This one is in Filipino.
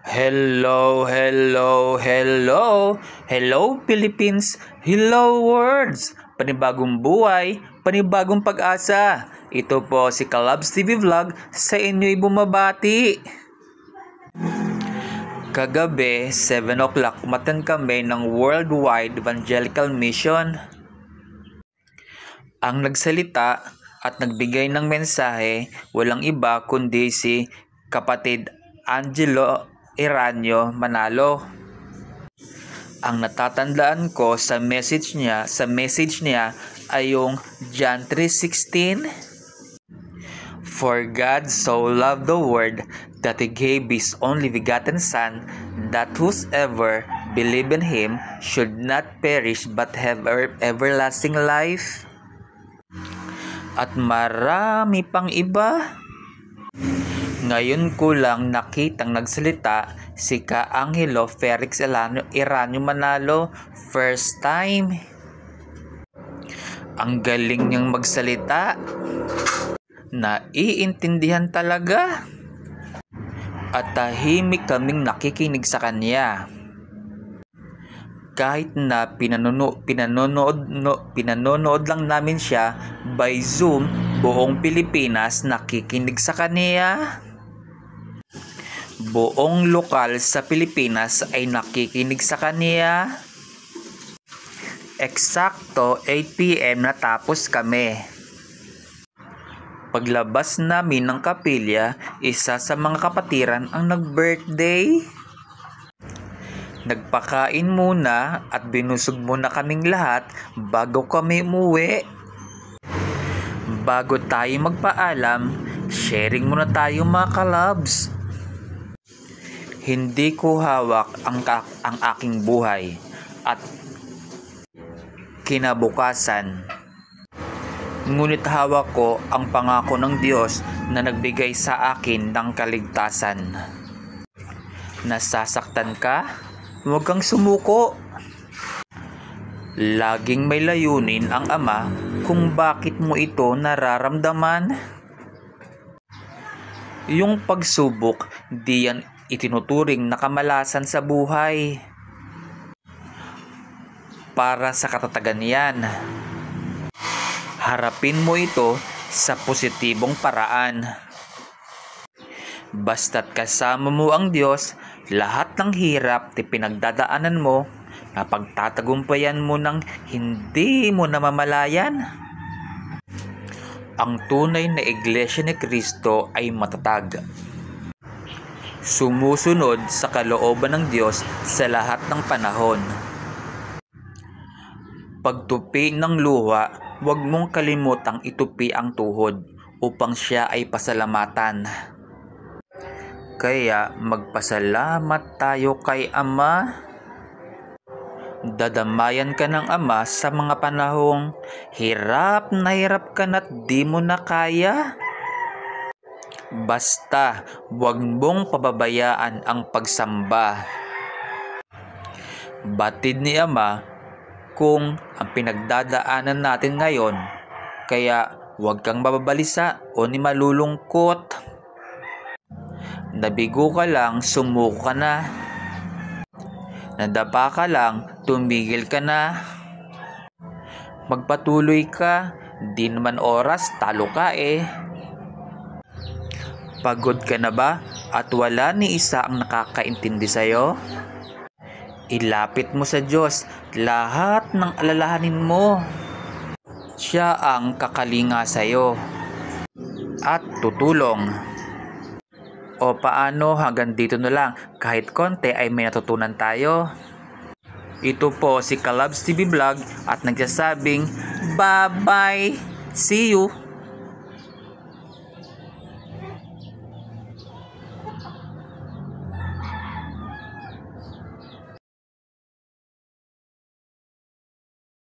Hello, hello, hello. Hello Philippines, hello words. Panibagong buhay, panibagong pag-asa. Ito po si Kalabs TV Vlog sa inyo'y bumabati. Kagabi, 7 o'clock, umatan kami ng Worldwide Evangelical Mission. Ang nagsalita at nagbigay ng mensahe, walang iba kundi si kapatid Angelo Iranio Manalo. Ang natatandaan ko sa message niya ay yung John 3:16. For God so loved the world that He gave His only begotten Son, that whosoever believe in Him should not perish but have everlasting life. At marami pang iba. Ngayon ko lang nakitang nagsalita si Ka Angelo Felix Iranio Manalo. First time. Ang galing niyang magsalita. Naiintindihan talaga. At tahimik kaming nakikinig sa kanya. Kahit na pinanonood lang namin siya by Zoom, buong Pilipinas nakikinig sa kanya. Buong lokal sa Pilipinas ay nakikinig sa kanya. Eksakto 8 PM natapos kami. Paglabas namin ng kapilya, isa sa mga kapatiran ang nag-birthday. Nagpakain muna at binusog muna kaming lahat bago kami umuwi. Bago tayo magpaalam, sharing muna tayo mga kalabs. Hindi ko hawak ang aking buhay at kinabukasan. Ngunit hawak ko ang pangako ng Diyos na nagbigay sa akin ng kaligtasan. Nasasaktan ka? Huwag kang sumuko. Laging may layunin ang Ama kung bakit mo ito nararamdaman. Yung pagsubok, di yan itinuturing na kamalasan sa buhay. Para sa katatagan yan. Harapin mo ito sa positibong paraan. Basta't kasama mo ang Diyos, lahat ng hirap na pinagdadaanan mo, napagtatagumpayan mo ng hindi mo namamalayan. Ang tunay na Iglesia ni Kristo ay matatag. Sumusunod sa kalooban ng Diyos sa lahat ng panahon. Pagtupi ng luha, huwag mong kalimutang itupi ang tuhod upang siya ay pasalamatan. Kaya magpasalamat tayo kay Ama. Dadamayan ka ng Ama sa mga panahong hirap na hirap ka na't di mo na kaya. Basta huwag mong pababayaan ang pagsamba. Batid ni Ama kung ang pinagdadaanan natin ngayon, kaya huwag kang mababalisa o ni malulungkot. Nabigo ka lang, sumuko ka na. Nadapa ka lang, tumigil ka na. Magpatuloy ka, di naman oras, talo ka eh. Pagod ka na ba at wala ni isa ang nakakaintindi sa'yo? Ilapit mo sa Diyos lahat ng alalahanin mo. Siya ang kakalinga sa'yo at tutulong. O paano, hanggang dito na lang, kahit konti ay may natutunan tayo. Ito po si Kalabs TV Vlog at nagsasabing bye bye, see you.